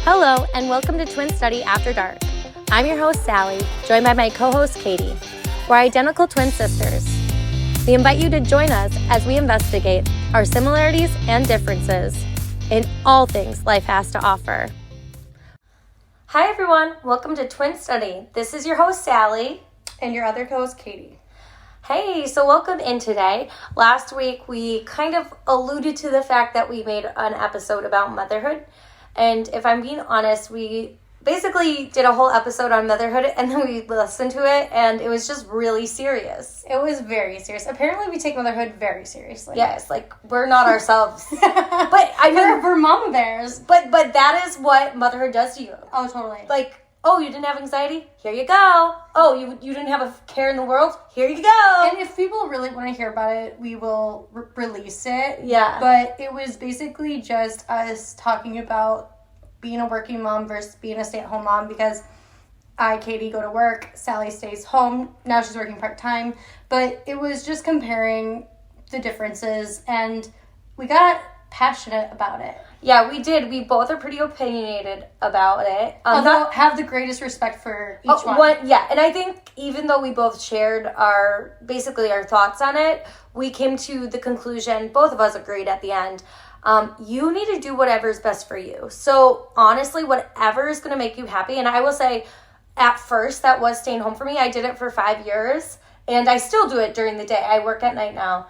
Hello, and welcome to Twin Study After Dark. I'm your host, Sallie, joined by my co-host, Katie. We're identical twin sisters. We invite you to join us as we investigate our similarities and differences in all things life has to offer. Hi, everyone. Welcome to Twin Study. This is your host, Sallie. And your other co-host, Katie. Hey, so welcome in today. Last week, we kind of alluded to the fact that we made an episode about motherhood. And if I'm being honest, we basically did a whole episode on motherhood and then we listened to it and it was just really serious. It was very serious. Apparently we take motherhood very seriously. Yes, like we're not ourselves. But I mean, we're mama bears. But that is what motherhood does to you. Oh, totally. Like, oh, you didn't have anxiety? Here you go. Oh, you didn't have a care in the world? Here you go. And if people really want to hear about it, we will release it. Yeah. But it was basically just us talking about being a working mom versus being a stay-at-home mom because Katie, go to work. Sallie stays home. Now she's working part-time. But it was just comparing the differences and we got passionate about it. Yeah, we did. We both are pretty opinionated about it. Although have the greatest respect for each one. Yeah, and I think even though we both shared our thoughts on it, we came to the conclusion, both of us agreed at the end, you need to do whatever is best for you. So honestly, whatever is going to make you happy. And I will say, at first, that was staying home for me. I did it for 5 years, and I still do it during the day. I work at night now.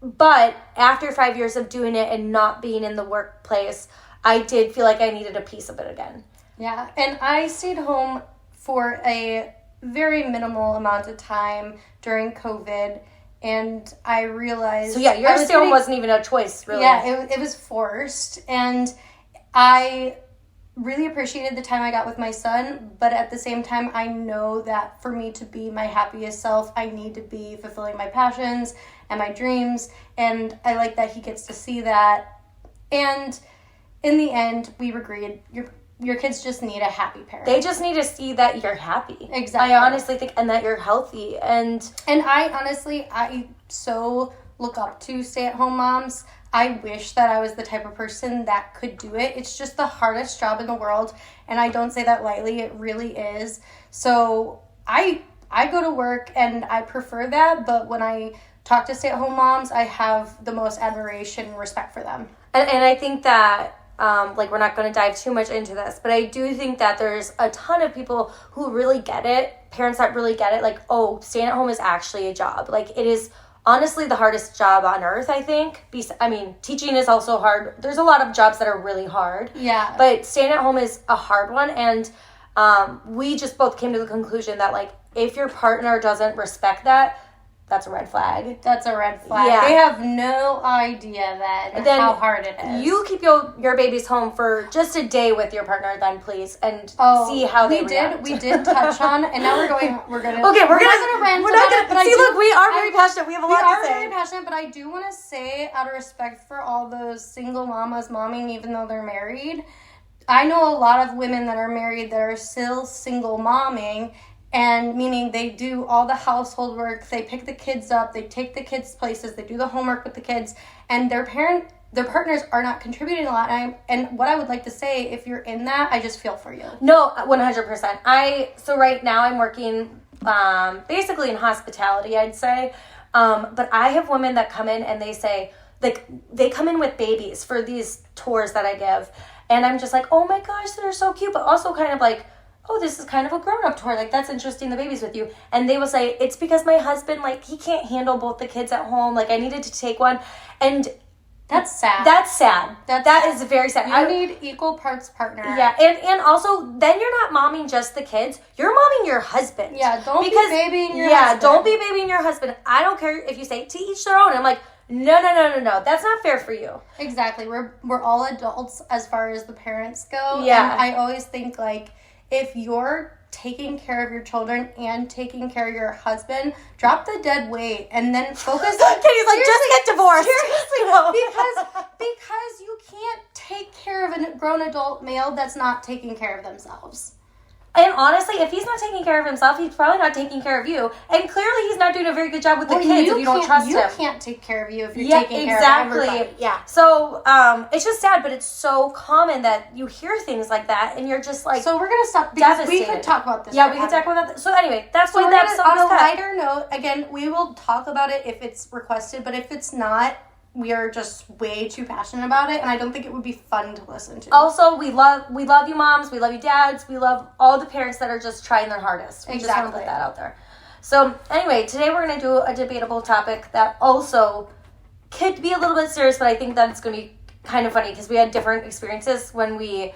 But after 5 years of doing it and not being in the workplace, I did feel like I needed a piece of it again. Yeah, and I stayed home for a very minimal amount of time during COVID, and I realized... So yeah, your stay home wasn't even a choice, really. Yeah, it was forced, and I really appreciated the time I got with my son, but at the same time, I know that for me to be my happiest self, I need to be fulfilling my passions and my dreams, and I like that he gets to see that. And in the end, we agreed, your kids just need a happy parent. They just need to see that you're happy. Exactly. I honestly think, and that you're healthy, and I so look up to stay-at-home moms. I wish that I was the type of person that could do it. It's just the hardest job in the world, and I don't say that lightly. It really is. So I go to work, and I prefer that, but when I talk to stay-at-home moms, I have the most admiration and respect for them. And I think that, we're not going to dive too much into this, but I do think that there's a ton of people who really get it, parents that really get it, like, oh, staying at home is actually a job. Like, it is honestly the hardest job on earth, I think. I mean, teaching is also hard. There's a lot of jobs that are really hard. Yeah. But staying at home is a hard one, and we just both came to the conclusion that, like, if your partner doesn't respect that, that's a red flag. That's a red flag. Yeah. They have no idea then how hard it is. You keep your babies home for just a day with your partner then, please, and see how they react. We did touch on, and now we're gonna rant. We're not gonna see, look, we are very passionate. We have a lot to say. We are very passionate, but I do want to say, out of respect for all those single mamas momming, even though they're married, I know a lot of women that are married that are still single momming, and meaning they do all the household work, they pick the kids up, they take the kids places, they do the homework with the kids, and their partners are not contributing a lot. And what I would like to say, if you're in that, I just feel for you. No, 100%. So right now I'm working basically in hospitality, I'd say. But I have women that come in and they say, like, they come in with babies for these tours that I give. And I'm just like, oh my gosh, they're so cute, but also kind of like, oh, this is kind of a grown-up tour. Like, that's interesting, the baby's with you. And they will say, it's because my husband, like, he can't handle both the kids at home. Like, I needed to take one. And that's sad. That's sad. That is very sad. You need equal parts partner. Yeah, and also, then you're not momming just the kids. You're momming your husband. Yeah, don't be babying your husband. Yeah, don't be babying your husband. I don't care if you say, to each their own. I'm like, no. That's not fair for you. Exactly. We're all adults as far as the parents go. Yeah. And I always think, like, if you're taking care of your children and taking care of your husband, drop the dead weight and then focus on... Katie's like, just get divorced. Seriously, no. because you can't take care of a grown adult male that's not taking care of themselves. And honestly, if he's not taking care of himself, he's probably not taking care of you. And clearly, he's not doing a very good job with the kids if you don't trust him. You can't take care of you if you're taking care of everybody. Yeah. So, it's just sad, but it's so common that you hear things like that, and you're just like, so we're gonna stop because devastated. we could talk about this. Yeah, we could talk about that. So anyway, that's why that's on a lighter note. Again, we will talk about it if it's requested, but if it's not, we are just way too passionate about it, and I don't think it would be fun to listen to. Also, we love you moms, we love you dads, we love all the parents that are just trying their hardest. We just want to put that out there. So anyway, today we're going to do a debatable topic that also could be a little bit serious, but I think that it's going to be kind of funny because we had different experiences when we,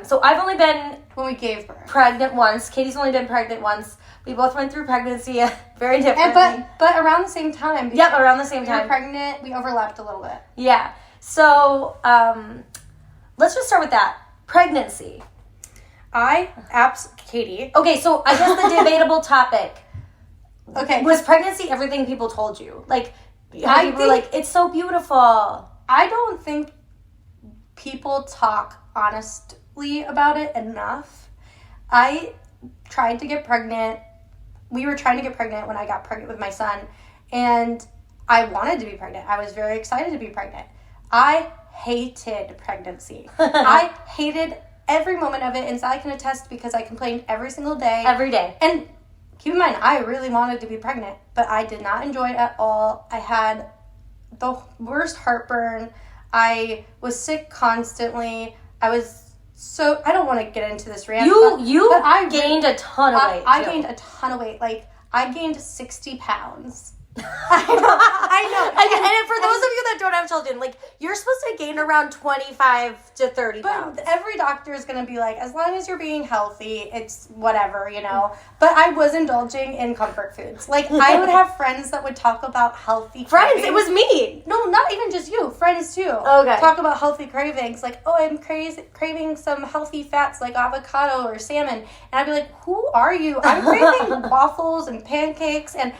so I've only been... When we gave birth. Pregnant once. Katie's only been pregnant once. We both went through pregnancy very differently. But around the same time. Yep, around the same time. We were pregnant. We overlapped a little bit. Yeah. So, let's just start with that. Pregnancy. Katie. Okay, so I guess the debatable topic. Okay. Was pregnancy everything people told you? Like, people were like, it's so beautiful. I don't think people talk honestly about it enough. I tried to get pregnant. We were trying to get pregnant when I got pregnant with my son, and I wanted to be pregnant. I was very excited to be pregnant. I hated pregnancy. I hated every moment of it, and Sally can attest because I complained every single day. Every day. And keep in mind, I really wanted to be pregnant, but I did not enjoy it at all. I had the worst heartburn. I was sick constantly. I don't want to get into this rant. You gained a ton of weight. I gained a ton of weight. Like, I gained 60 pounds. I know. And for those of you that don't have children, like, you're supposed to gain around 25 to 30 pounds. But every doctor is going to be like, as long as you're being healthy, it's whatever, you know. But I was indulging in comfort foods. Like, I would have friends that would talk about healthy cravings. Friends? It was me. No, not even just you. Friends, too. Okay. Talk about healthy cravings. Like, oh, I'm craving some healthy fats like avocado or salmon. And I'd be like, who are you? I'm craving waffles and pancakes and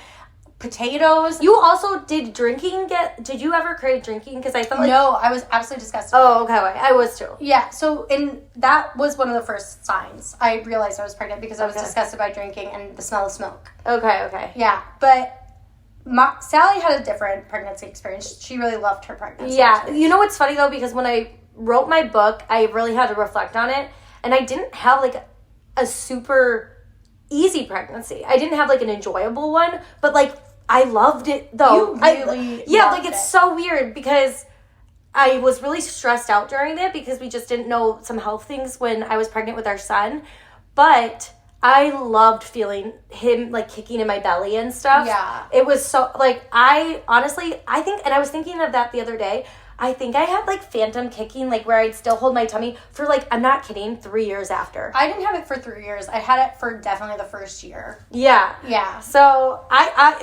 potatoes. You also did did you ever crave drinking? Because I felt like... No, I was absolutely disgusted. Oh, okay. I was too. Yeah, so that was one of the first signs I realized I was pregnant because I was disgusted by drinking and the smell of smoke. Okay. Yeah, but Sally had a different pregnancy experience. She really loved her pregnancy. Yeah. experience. You know what's funny though? Because when I wrote my book, I really had to reflect on it. And I didn't have like a super easy pregnancy. I didn't have like an enjoyable one, but like I loved it though. It's so weird because I was really stressed out during it because we just didn't know some health things when I was pregnant with our son. But I loved feeling him like kicking in my belly and stuff. Yeah. It was so like I think, and I was thinking of that the other day. I think I had like phantom kicking, like where I'd still hold my tummy for like, I'm not kidding, 3 years after. I didn't have it for 3 years. I had it for definitely the first year. Yeah. Yeah. So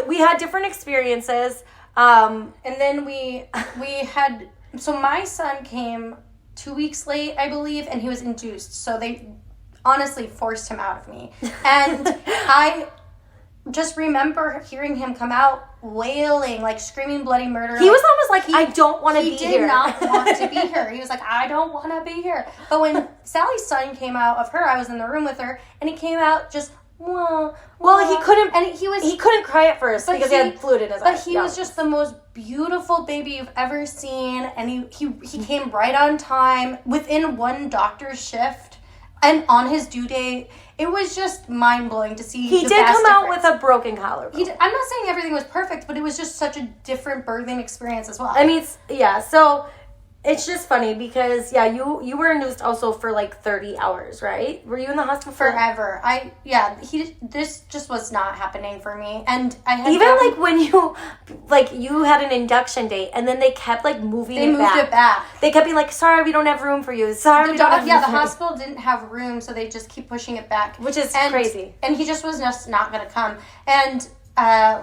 we had different experiences. And then we had, so my son came 2 weeks late, I believe, and he was induced. So they honestly forced him out of me. And I just remember hearing him come out wailing, like screaming bloody murder. He was almost like, I don't want to be here. He did not want to be here. He was like, I don't want to be here. But when Sally's son came out of her, I was in the room with her, and he came out just, wah, well, he couldn't, and he couldn't cry at first because he had fluid in his eyes. But he was just the most beautiful baby you've ever seen, and he came right on time within one doctor's shift. And on his due date, it was just mind-blowing to see. He did come out with a broken collarbone. I'm not saying everything was perfect, but it was just such a different birthing experience as well. I mean, so it's just funny because, you were induced also for like 30 hours, right? Were you in the hospital forever? This just was not happening for me. And I had like when you had an induction date and then they kept like moving it back. They moved it back. They kept being like, sorry, we don't have room for you. Sorry, we don't have room the for you. hospital didn't have room, so they just keep pushing it back. Which is crazy. And he just was just not going to come. And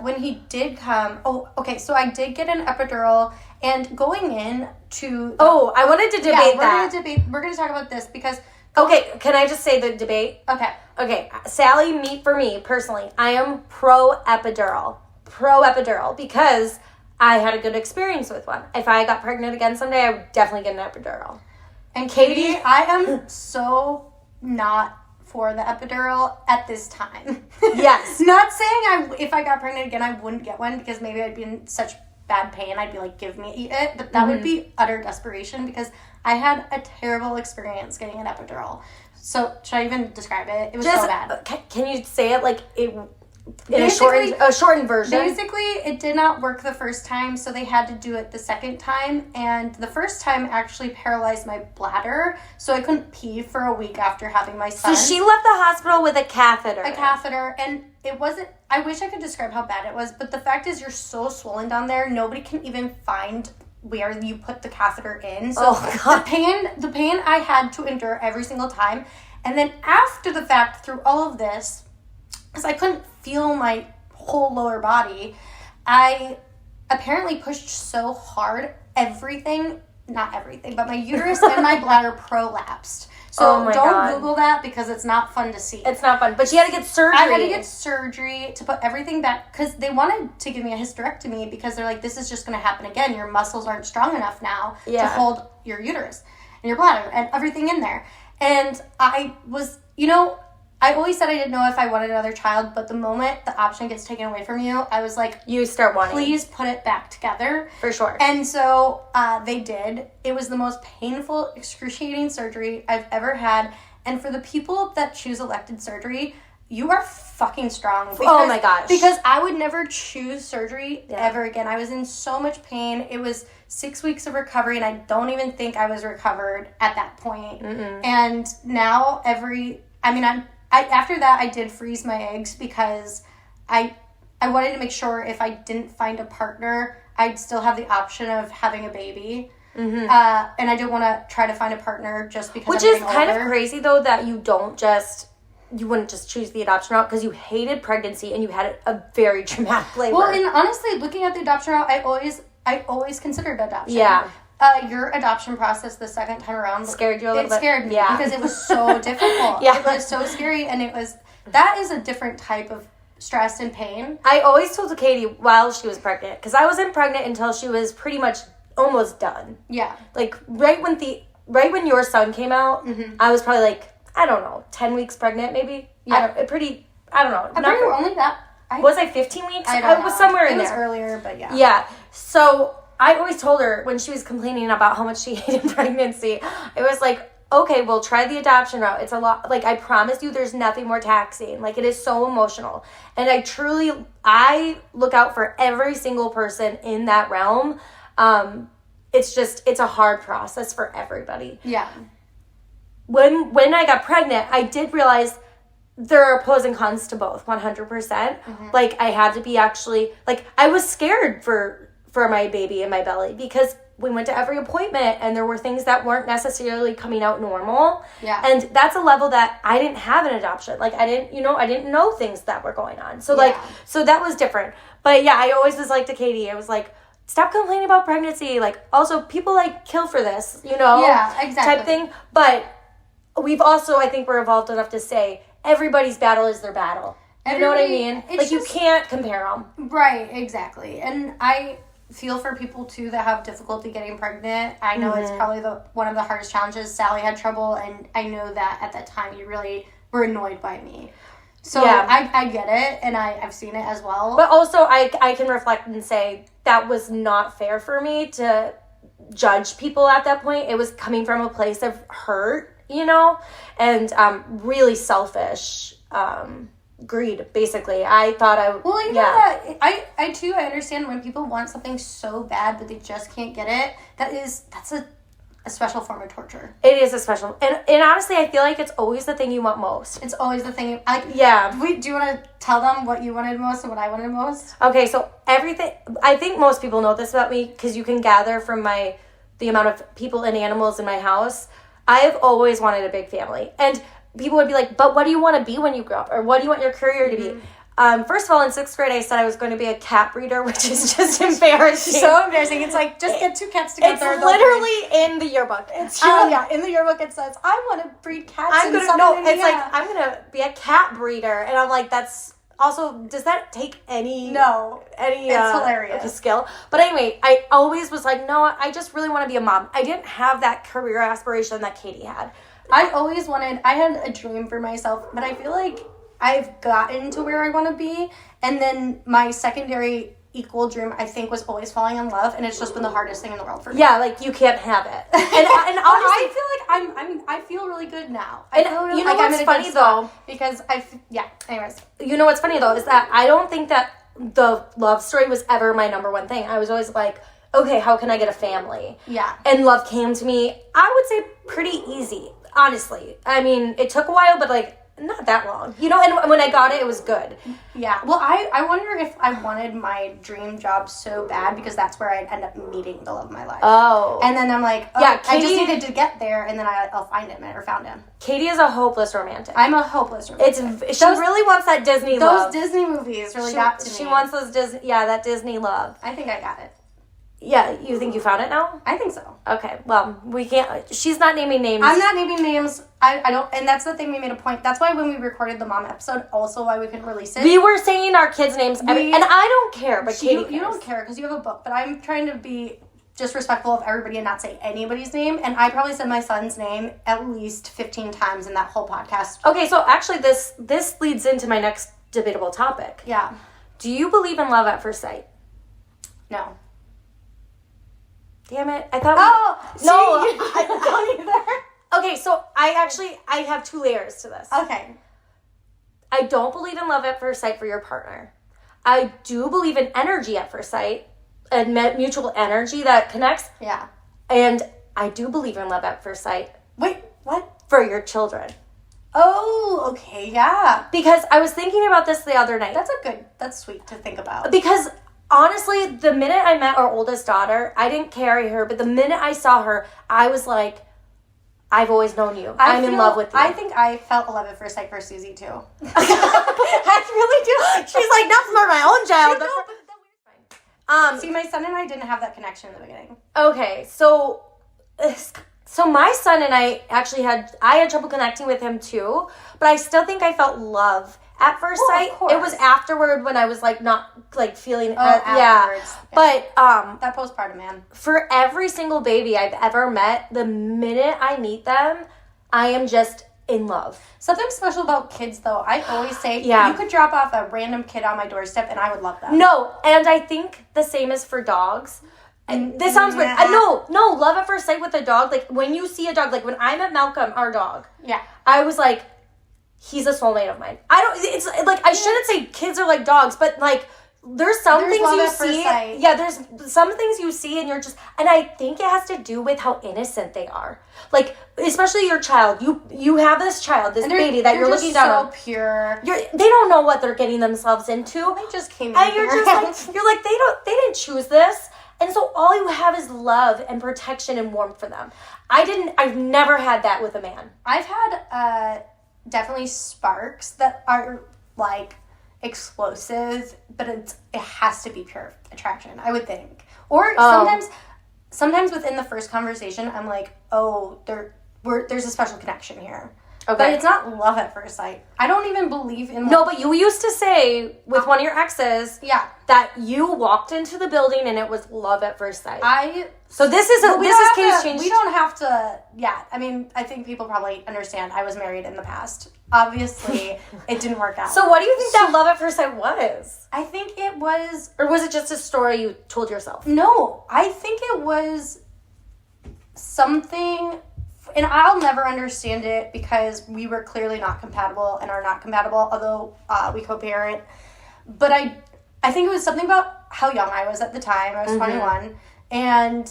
when he did come, so I did get an epidural. And going in to... I wanted to debate that. We're going to talk about this because... Okay, can I just say the debate? Okay, Sally, for me, personally, I am pro-epidural. Pro-epidural because I had a good experience with one. If I got pregnant again someday, I would definitely get an epidural. And Katie, I am so not for the epidural at this time. Yes. Not saying if I got pregnant again, I wouldn't get one because maybe I'd be in such bad pain. I'd be like, give me it. But that would be utter desperation because I had a terrible experience getting an epidural. So should I even describe it? It was so bad. Can you say it like it in a shortened version? Basically, it did not work the first time, so they had to do it the second time. And the first time actually paralyzed my bladder, so I couldn't pee for a week after having my son. So she left the hospital with a catheter. And it wasn't. I wish I could describe how bad it was, but the fact is, you're so swollen down there, nobody can even find where you put the catheter in. So the pain I had to endure every single time. And then after the fact, through all of this, because I couldn't feel my whole lower body, I apparently pushed so hard, not everything, but my uterus and my bladder prolapsed. So don't Google that because it's not fun to see. It's not fun. But she had to get surgery. I had to get surgery to put everything back because they wanted to give me a hysterectomy because they're like, this is just going to happen again. Your muscles aren't strong enough now to hold your uterus and your bladder and everything in there. And I was, I always said I didn't know if I wanted another child, but the moment the option gets taken away from you, I was like, you start wanting. Please put it back together. For sure. And so they did. It was the most painful, excruciating surgery I've ever had. And for the people that choose elective surgery, you are fucking strong. Because, oh my gosh. Because I would never choose surgery ever again. I was in so much pain. It was 6 weeks of recovery, and I don't even think I was recovered at that point. Mm-mm. And now after that, I did freeze my eggs because I wanted to make sure if I didn't find a partner, I'd still have the option of having a baby. Mm-hmm. And I didn't want to try to find a partner just because Which is kind of crazy, though, that you wouldn't just choose the adoption route because you hated pregnancy and you had a very traumatic labor. Well, and honestly, looking at the adoption route, I always considered adoption. Yeah. Your adoption process the second time around scared you a little bit. It scared me because it was so difficult. Yeah. It was so scary, and that is a different type of stress and pain. I always told Katie while she was pregnant, because I wasn't pregnant until she was pretty much almost done. Yeah. Like right when your son came out, I was probably like, I don't know, 10 weeks pregnant maybe. Yeah. I don't know. I think only that. Was I 15 weeks? I don't know. Was somewhere in there. It was earlier, but yeah. Yeah. So I always told her when she was complaining about how much she hated pregnancy, it was like, okay, well, try the adoption route. It's a lot. Like, I promise you there's nothing more taxing. Like, it is so emotional. And I look out for every single person in that realm. It's a hard process for everybody. Yeah. When I got pregnant, I did realize there are pros and cons to both, 100%. Mm-hmm. Like, I had to be I was scared for my baby in my belly because we went to every appointment and there were things that weren't necessarily coming out normal. Yeah. And that's a level that I didn't have an adoption. Like, I didn't know things that were going on. So, so that was different. But, yeah, I always was like to Katie, I was like, stop complaining about pregnancy. Like, also, people, kill for this, Yeah, exactly. Type thing. But we've also, I think we're evolved enough to say everybody's battle is their battle. You know what I mean? You can't compare them. Right, exactly. And I feel for people too that have difficulty getting pregnant. I know it's probably one of the hardest challenges. Sallie had trouble, and I know that at that time you really were annoyed by me. So yeah. I get it, and I've seen it as well. But also I can reflect and say that was not fair for me to judge people at that point. It was coming from a place of hurt, and really selfish greed, basically. I thought that I too, I understand when people want something so bad but they just can't get it. That's a special form of torture. It is a special, and honestly, I feel like it's always the thing you want most. It's always the thing. Yeah. Do you want to tell them what you wanted most and what I wanted most? Okay, so everything. I think most people know this about me because you can gather from the amount of people and animals in my house. I've always wanted a big family, and people would be like, but what do you want to be when you grow up? Or what do you want your career to be? First of all, in 6th grade, I said I was going to be a cat breeder, which is just embarrassing. So embarrassing. It's like, just get 2 cats together. It's literally in the yearbook. It's true. Yeah, in the yearbook it says, I want to breed cats I'm going to be a cat breeder. And I'm like, that's also, does that take any... No. It's hilarious. Skill? But anyway, I always was like, no, I just really want to be a mom. I didn't have that career aspiration that Katie had. I always wanted, I had a dream for myself, but I feel like I've gotten to where I want to be. And then my secondary equal dream, I think, was always falling in love. And it's just been the hardest thing in the world for me. Yeah, like, you can't have it. And honestly, I feel like I feel really good now. I feel really, you know like what's funny, though? Because anyways. You know what's funny, though, is that I don't think that the love story was ever my number one thing. I was always like, okay, how can I get a family? Yeah. And love came to me, I would say, pretty easy, honestly. I mean, it took a while, but, like, not that long. You know, and when I got it, it was good. Yeah. Well, I wonder if I wanted my dream job so bad because that's where I'd end up meeting the love of my life. Oh. And then I'm like, oh, yeah, I just needed to get there, and then I'll find him or found him. Katie is a hopeless romantic. I'm a hopeless romantic. She really wants that Disney love. Those Disney movies really got to me. She wants those that Disney love. I think I got it. Yeah, you think you found it now? I think so. Okay, well, we can't. She's not naming names. I'm not naming names. I don't, and that's the thing we made a point. That's why when we recorded the mom episode, also why we couldn't release it. We were saying our kids' names, and I don't care, but Katie cares. You don't care because you have a book, but I'm trying to be just respectful of everybody and not say anybody's name, and I probably said my son's name at least 15 times in that whole podcast. Okay, so actually this leads into my next debatable topic. Yeah. Do you believe in love at first sight? No. Damn it. I thought no, I don't either. Okay, so I have two layers to this. Okay. I don't believe in love at first sight for your partner. I do believe in energy at first sight, and mutual energy that connects. Yeah. And I do believe in love at first sight. Wait, what? For your children. Oh, okay, yeah. Because I was thinking about this the other night. That's sweet to think about. Because honestly, the minute I met our oldest daughter, I didn't carry her, but the minute I saw her, I was like, I've always known you. I'm in love with you. I think I felt love at first sight for Susie, too. I really do. She's like, not for my own child. See, my son and I didn't have that connection in the beginning. Okay, so my son and I actually had trouble connecting with him, too, but I still think I felt love at first sight. Of course. It was afterward when I was like not like feeling afterwards. Yeah. But that postpartum, man. For every single baby I've ever met, the minute I meet them, I am just in love. Something special about kids, though, I always say, Yeah. You could drop off a random kid on my doorstep and I would love them. No, and I think the same is for dogs. And this sounds weird. No, love at first sight with a dog. Like when you see a dog, like when I met Malcolm, our dog. Yeah. I was like, he's a soulmate of mine. It's like, I shouldn't say kids are like dogs, but like, there's things you see. Yeah, there's some things you see and you're just, and I think it has to do with how innocent they are. Like, especially your child. You have this child, this baby that you're looking down on. So pure. They don't know what they're getting themselves into. They just came in. And you're just like, they didn't choose this. And so all you have is love and protection and warmth for them. I've never had that with a man. I've had, definitely sparks that are like explosive, but it has to be pure attraction, I would think. Or sometimes within the first conversation, I'm like, oh, there's a special connection here. Okay. But it's not love at first sight. I don't even believe in love. No, but you used to say with one of your exes that you walked into the building and it was love at first sight. So this is case changed. We don't have to, I mean, I think people probably understand I was married in the past. Obviously, it didn't work out. So what do you think that love at first sight was? I think it was... Or was it just a story you told yourself? No, I think it was something... And I'll never understand it because we were clearly not compatible and are not compatible, although we co-parent. But I think it was something about how young I was at the time. I was 21. And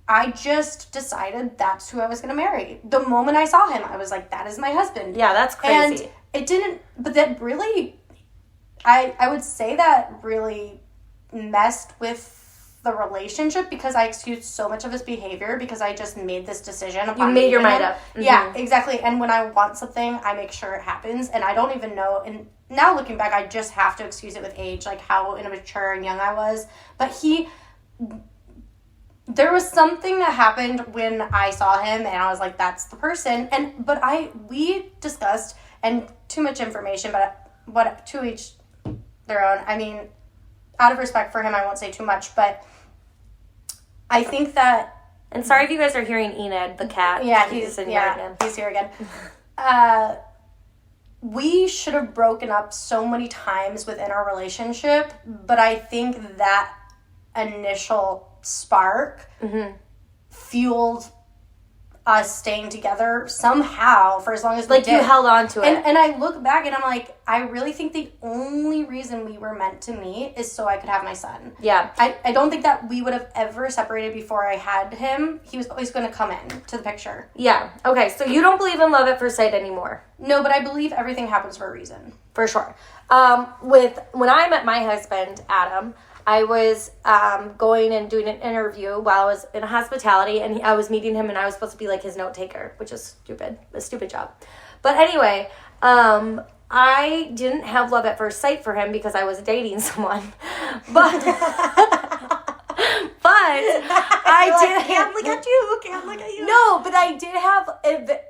I just decided that's who I was going to marry. The moment I saw him, I was like, that is my husband. Yeah, that's crazy. And it didn't, but that really, I would say that really messed with the relationship because I excused so much of his behavior because I just made this decision. You made your mind up. Mm-hmm. Yeah, exactly. And when I want something, I make sure it happens. And I don't even know. And now looking back, I just have to excuse it with age, like how immature and young I was. But there was something that happened when I saw him and I was like, that's the person. But we discussed, and too much information, but what to each their own. I mean, out of respect for him, I won't say too much, but I think that And sorry if you guys are hearing Enid, the cat. Yeah, he's in here again. He's here again. We should have broken up so many times within our relationship, but I think that initial spark fueled us staying together somehow for as long as we did. You held on to it. And I look back and I'm like, I really think the only reason we were meant to meet is so I could have my son. Yeah. I don't think that we would have ever separated before I had him. He was always going to come in to the picture. Yeah. Okay, so you don't believe in love at first sight anymore. No, but I believe everything happens for a reason. For sure. When I met my husband, Adam, I was going and doing an interview while I was in hospitality, and I was meeting him, and I was supposed to be like his note taker, which is stupid, a stupid job. But anyway, I didn't have love at first sight for him because I was dating someone, but I did. Can't look at you. Can't look at you. No, but I did have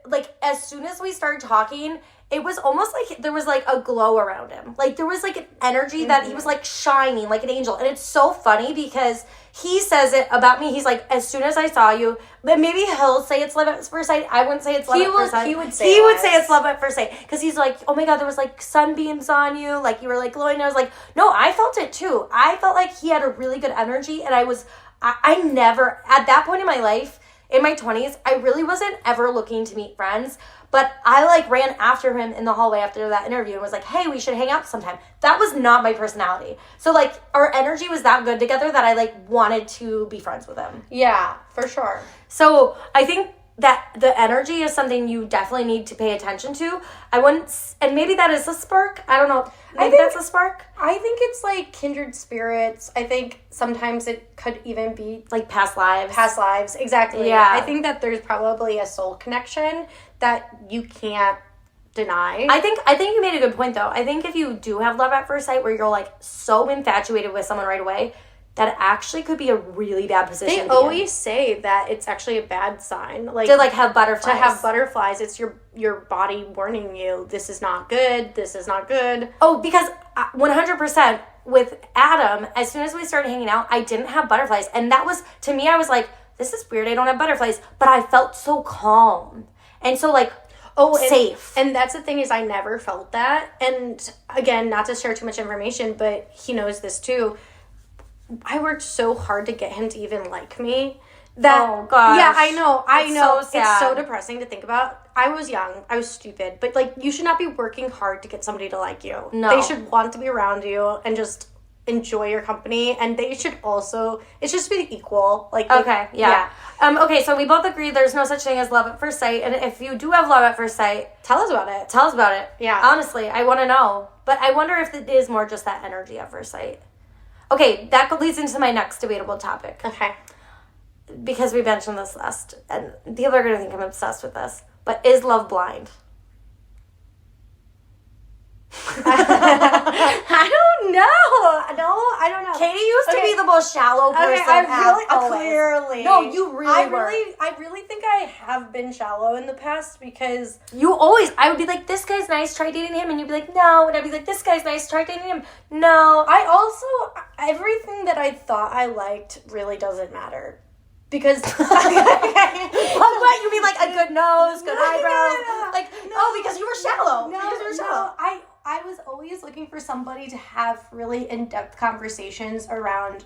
like as soon as we started talking. It was almost like there was like a glow around him. Like there was like an energy that he was like shining like an angel. And it's so funny because he says it about me. He's like, as soon as I saw you, but maybe he'll say it's love at first sight. I wouldn't say it's love at first sight. He would say it's love at first sight. Because he's like, oh my God, there was like sunbeams on you. Like you were like glowing. And I was like, no, I felt it too. I felt like he had a really good energy. And I never, at that point in my life, in my 20s, I really wasn't ever looking to meet friends. But I like ran after him in the hallway after that interview and was like, hey, we should hang out sometime. That was not my personality. So like our energy was that good together that I like wanted to be friends with him. Yeah, for sure. So I think that the energy is something you definitely need to pay attention to. And maybe that is a spark. I don't know. Maybe that's a spark. I think it's like kindred spirits. I think sometimes it could even be like past lives. Past lives, exactly. Yeah. I think that there's probably a soul connection that you can't deny. I think you made a good point though. I think if you do have love at first sight where you're like so infatuated with someone right away, that actually could be a really bad position. They always say that it's actually a bad sign. Like to like have butterflies. To have butterflies, it's your body warning you, this is not good, this is not good. Oh, because 100% with Adam, as soon as we started hanging out, I didn't have butterflies. And that was, to me, I was like, this is weird, I don't have butterflies. But I felt so calm. And so like, safe. And that's the thing is I never felt that. And again, not to share too much information, but he knows this too. I worked so hard to get him to even like me. Oh, gosh. Yeah, I know. So sad. It's so depressing to think about. I was young. I was stupid. But, like, you should not be working hard to get somebody to like you. No. They should want to be around you and just enjoy your company. And they should also, it's just be equal. Like, okay, yeah. Okay, so we both agree there's no such thing as love at first sight. And if you do have love at first sight, tell us about it. Tell us about it. Yeah. Honestly, I want to know. But I wonder if it is more just that energy at first sight. Okay, that leads into my next debatable topic. Okay. Because we mentioned this last, and people are going to think I'm obsessed with this, but is love blind? I don't know. No, I don't know. Katie used to be the most shallow person. Clearly. No, you really were. I really think I have been shallow in the past because I would be like, this guy's nice, try dating him, and you'd be like, no, and I'd be like, this guy's nice, try dating him, no. I also, everything that I thought I liked really doesn't matter. Because what you mean like a good nose, good eyebrows? Because you were shallow. I was always looking for somebody to have really in-depth conversations around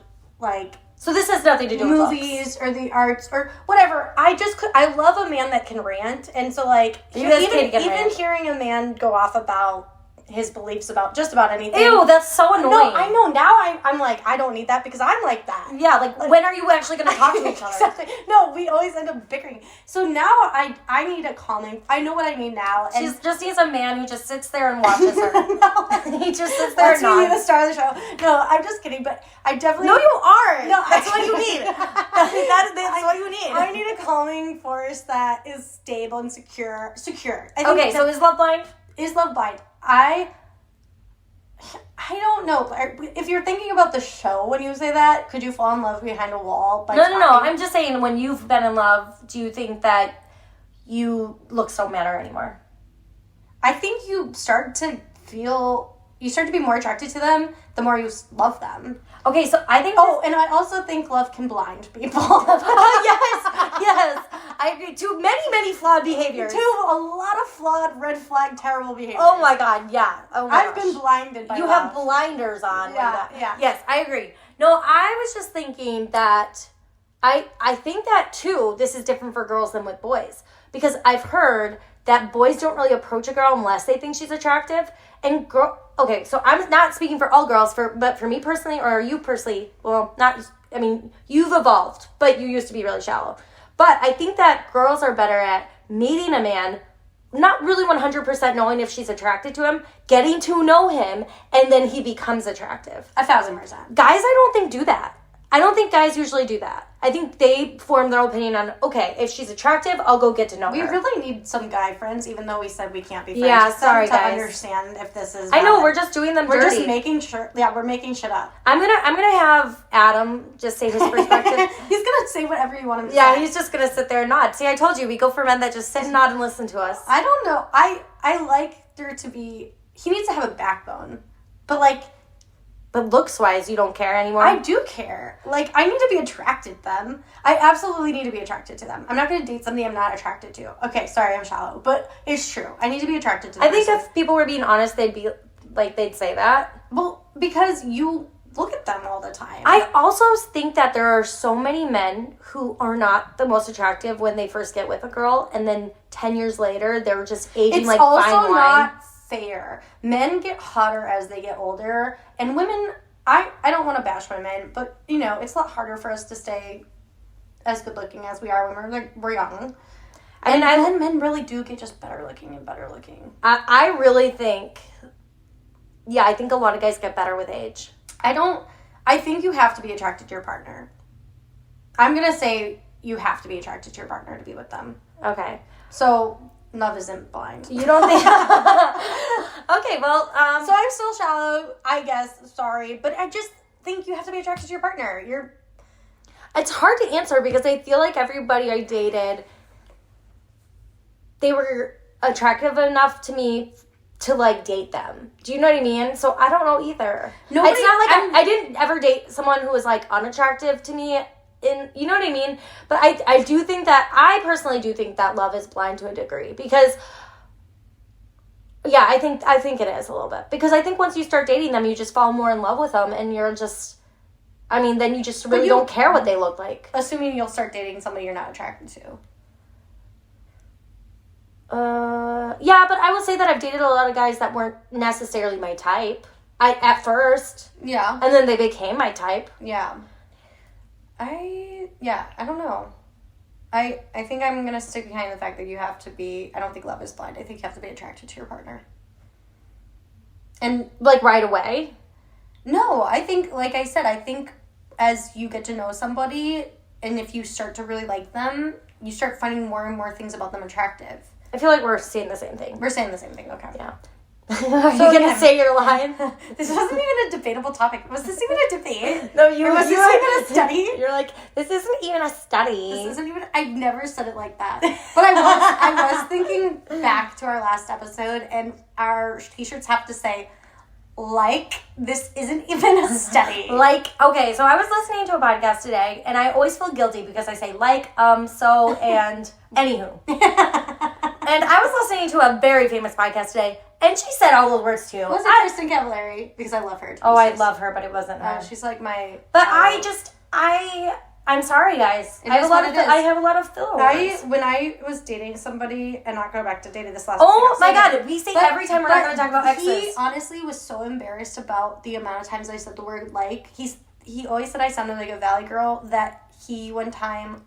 so this has nothing to do with movies or the arts or whatever. I love a man that can rant, and so even hearing a man go off about his beliefs about just about anything. Ew, that's so annoying. No, I know. Now I'm like, I don't need that because I'm like that. Yeah, like when are you actually going to talk to each other? Exactly. No, we always end up bickering. So now I need a calming. I know what I need now. She just needs a man who just sits there and watches her. No. He just sits there and nods. The star of the show. No, I'm just kidding, but I definitely... No, you aren't. No, that's what you need. That's what you need. I need a calming force that is stable and secure. Okay, so is love blind? Is love blind? I don't know. If you're thinking about the show when you say that, could you fall in love behind a wall by talking? No. I'm just saying, when you've been in love, do you think that you looks don't matter anymore? I think you start to feel you start to be more attracted to them, the more you love them. Okay, so I think... Oh, and I also think love can blind people. Yes. I agree. To many, many flawed behaviors. To a lot of flawed, red flag, terrible behaviors. Oh my God, yeah. Oh my I've gosh. been blinded by You love. have blinders on. Yeah. Yes, I agree. No, I was just thinking that... I think that, too, this is different for girls than with boys. Because I've heard that boys don't really approach a girl unless they think she's attractive. And okay, so I'm not speaking for all girls, but for me personally, or you personally, well, you've evolved, but you used to be really shallow. But I think that girls are better at meeting a man, not really 100% knowing if she's attracted to him, getting to know him, and then he becomes attractive. 1,000%. Guys, I don't think do that. I don't think guys usually do that. I think they form their opinion on, okay, if she's attractive, I'll go get to know her. We really need some guy friends, even though we said we can't be friends. Yeah, sorry, to guys. understand if this is I know, valid. we're just doing them We're dirty. just making sure. Yeah, we're making shit up. I'm gonna have Adam just say his perspective. He's gonna say whatever you want him to Yeah, say. he's just gonna sit there and nod. See, I told you, we go for men that just sit and nod and listen to us. I don't know. I like there to be. He needs to have a backbone, but like. But looks-wise, you don't care anymore? I do care. Like, I need to be attracted to them. I absolutely need to be attracted to them. I'm not going to date somebody I'm not attracted to. Okay, sorry, I'm shallow. But it's true. I need to be attracted to them. I think if people were being honest, they'd say that. Well, because you look at them all the time. I also think that there are so many men who are not the most attractive when they first get with a girl, and then 10 years later, they're just aging like fine wine. It's also not fair. Men get hotter as they get older, and women, I don't want to bash women, but, it's a lot harder for us to stay as good looking as we are when we're young. And men really do get just better looking and better looking. I really think, I think a lot of guys get better with age. I think you have to be attracted to your partner. I'm going to say you have to be attracted to your partner to be with them. Okay. So, love isn't blind. You don't think... Okay, well... So I'm still shallow, I guess. Sorry. But I just think you have to be attracted to your partner. It's hard to answer because I feel like everybody I dated, they were attractive enough to me to, date them. Do you know what I mean? So I don't know either. It's not like I didn't ever date someone who was, unattractive to me. You know what I mean? But I do think that, I personally do think that love is blind to a degree. Because, I think it is a little bit. Because I think once you start dating them, you just fall more in love with them. And you're just, then you just really don't care what they look like. Assuming you'll start dating somebody you're not attracted to. Yeah, but I will say that I've dated a lot of guys that weren't necessarily my type. At first. Yeah. And then they became my type. Yeah. I don't know. I think I'm going to stick behind the fact that you have to be, I don't think love is blind. I think you have to be attracted to your partner. And, right away? No, I think, like I said, as you get to know somebody, and if you start to really like them, you start finding more and more things about them attractive. I feel like we're saying the same thing. We're saying the same thing, okay. Yeah. Are you going to say your line? This wasn't even a debatable topic. Was this even a debate? No, was this even a study? You're like, this isn't even a study. This isn't even, I never said it like that. But I was thinking back to our last episode, and our t-shirts have to say, this isn't even a study. Okay, so I was listening to a podcast today, and I always feel guilty because I say so, and anywho. And I was listening to a very famous podcast today, and she said all those words too. Was it Kristen Cavallari? Because I love her. Oh, I love her, but it wasn't her. She's like my... But I'm sorry, guys. I have a lot of filler words. When I was dating somebody, and not going back to dating this last... Oh my God, we say every time we're not going to talk about exes. He honestly was so embarrassed about the amount of times I said the word He always said I sounded like a valley girl, that he one time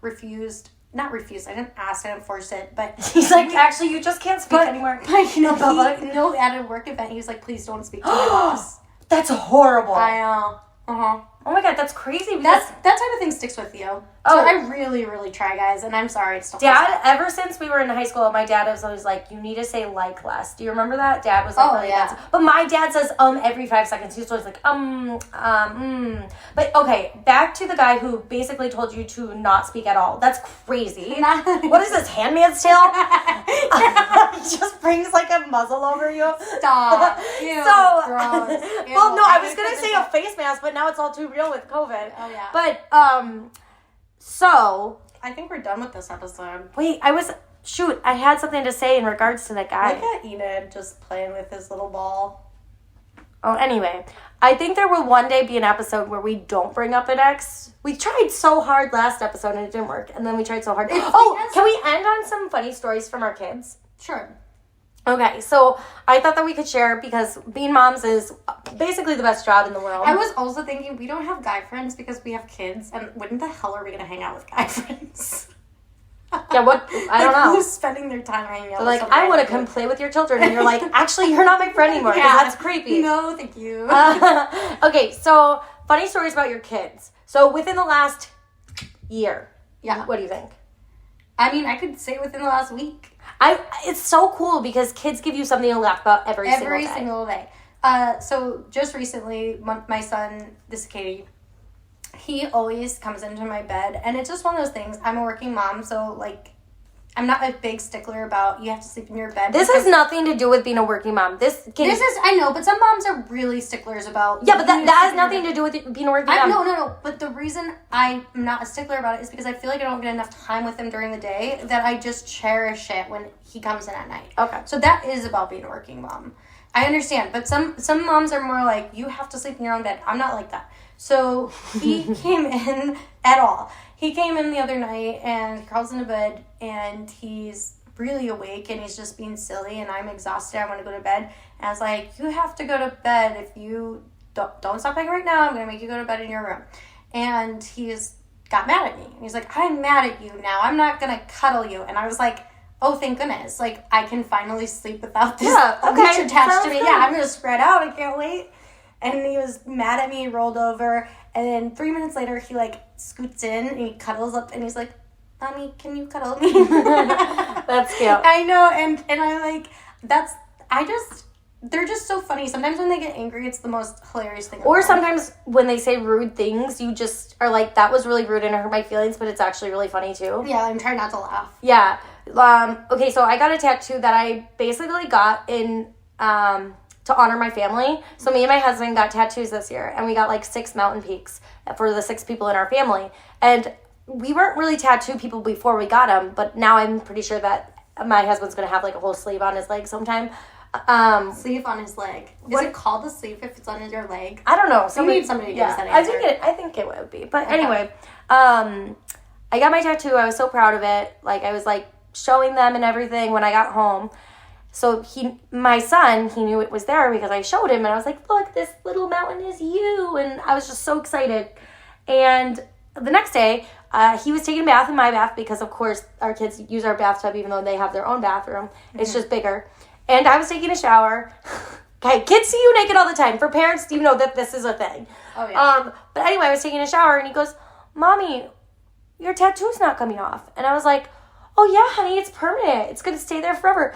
not refused, I didn't ask, I didn't force it, but... He's like, actually, you just can't speak anymore. But, at a work event, he was like, please don't speak to my boss. That's horrible. I know. Oh my God, that's crazy. That type of thing sticks with you. So I really, really try, guys, and I'm sorry. It's still Dad, ever since we were in high school, my dad was always like, you need to say like less. Do you remember that? Dad was like, yeah. But my dad says every 5 seconds. He's always like, But okay, back to the guy who basically told you to not speak at all. That's crazy. What is this, Handmaid's Tale? He just brings like a muzzle over you. Stop. Ew, gross. Ew, well, no, I was going to say a face mask, but now it's all too real with COVID. Oh, yeah. But, so... I think we're done with this episode. Wait, I had something to say in regards to that guy. Look at Enid just playing with his little ball. Oh, anyway, I think there will one day be an episode where we don't bring up an ex. We tried so hard last episode and it didn't work, and then we tried so hard. Can we end on some funny stories from our kids? Sure. Okay, so I thought that we could share because being moms is basically the best job in the world. I was also thinking we don't have guy friends because we have kids, and when the hell are we gonna hang out with guy friends? Yeah, what? I don't know. Who's spending their time hanging out They're with like, I want to come play with your children, and you're like, actually, you're not my friend anymore. Yeah, that's creepy. No, thank you. Okay, so funny stories about your kids. So within the last year, what do you think? I mean, I could say within the last week. It's so cool because kids give you something to laugh about every single day. So just recently, my son, this is Katie, he always comes into my bed, and it's just one of those things. I'm a working mom, so like, I'm not a big stickler about you have to sleep in your bed. This has nothing to do with being a working mom. I know, but some moms are really sticklers about. Yeah, but that has nothing to do with being a working mom. No. But the reason I'm not a stickler about it is because I feel like I don't get enough time with him during the day that I just cherish it when he comes in at night. Okay. So that is about being a working mom. I understand, but some moms are more like, you have to sleep in your own bed. I'm not like that. So he came in at all. He came in the other night and he crawls into bed and he's really awake and he's just being silly and I'm exhausted. I want to go to bed. And I was like, you have to go to bed. If you don't stop playing right now, I'm going to make you go to bed in your room. And he's got mad at me. And he's like, I'm mad at you now. I'm not going to cuddle you. And I was like, oh, thank goodness. Like, I can finally sleep without this bitch attached to me. Good. Yeah, I'm going to spread out. I can't wait. And he was mad at me, rolled over. And then 3 minutes later, he, like, scoots in and he cuddles up and he's like, Mommy, can you cuddle me? That's cute. I know. And I'm like, they're just so funny. Sometimes when they get angry, it's the most hilarious thing. Or sometimes when they say rude things, you just are like, that was really rude and it hurt my feelings, but it's actually really funny too. Yeah, I'm trying not to laugh. Yeah. Okay, so I got a tattoo that I basically got in to honor my family. So me and my husband got tattoos this year, and we got like 6 mountain peaks for the 6 people in our family. And we weren't really tattoo people before we got them, but now I'm pretty sure that my husband's going to have like a whole sleeve on his leg sometime. Sleeve on his leg. Is it called a sleeve if it's on your leg? I don't know. Somebody give us that answer. I think it would be. But anyway, I got my tattoo. I was so proud of it. Like, I was like showing them and everything when I got home. So my son, he knew it was there because I showed him and I was like, look, this little mountain is you. And I was just so excited. And the next day, he was taking a bath in my bath because, of course, our kids use our bathtub even though they have their own bathroom. It's just bigger. And I was taking a shower. Okay, kids see you naked all the time. For parents, you know that this is a thing. Oh, yeah. But anyway, I was taking a shower and he goes, Mommy, your tattoo's not coming off. And I was like, oh, yeah, honey, it's permanent. It's going to stay there forever.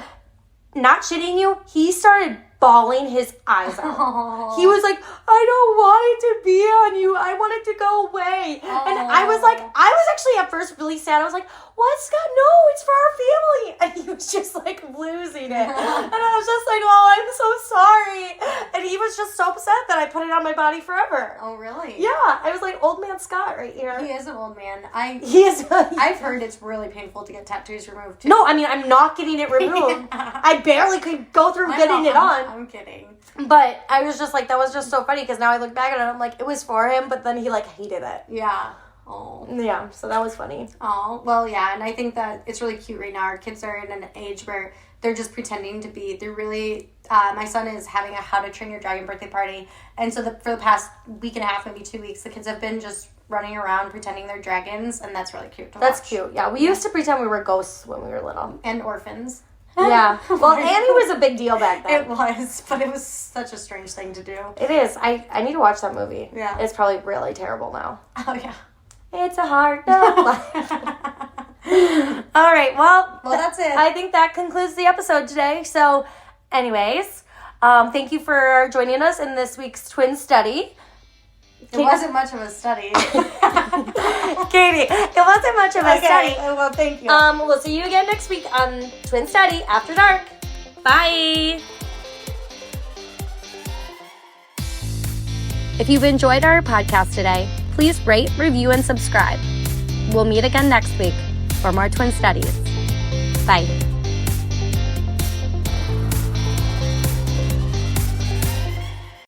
Not shitting you, he started bawling his eyes out. Aww. He was like, I don't want it to be on you. I want it to go away. Aww. And I was actually at first really sad. I was like, what, Scott? No, it's for our family. And he was just like losing it. And I was just like, oh, I'm so sorry. And he was just so upset that I put it on my body forever. Oh, really? Yeah. I was like, old man Scott right here. He is an old man. He is. I've heard it's really painful to get tattoos removed, too. No, I mean, I'm not getting it removed. I barely could go through getting it on. I'm kidding. But I was just like, that was just so funny because now I look back at it and I'm like, it was for him, but then he like hated it. Yeah. Oh. Yeah, so that was funny. Oh, well, yeah, and I think that it's really cute right now. Our kids are in an age where they're just pretending to be, they're really, my son is having a How to Train Your Dragon birthday party, and so for the past week and a half, maybe 2 weeks, the kids have been just running around pretending they're dragons, and that's really cute to watch. That's cute, yeah. We used to pretend we were ghosts when we were little. And orphans. Yeah. Well, Annie was a big deal back then. It was, but it was such a strange thing to do. It is. I need to watch that movie. Yeah. It's probably really terrible now. Oh, yeah. It's a hard knock life. All right. Well, that's it. I think that concludes the episode today. So, anyways, thank you for joining us in this week's twin study. It wasn't much of a study. Katie, it wasn't much of a study. Well, thank you. We'll see you again next week on Twin Study After Dark. Bye. If you've enjoyed our podcast today, please rate, review, and subscribe. We'll meet again next week for more Twin Studies. Bye.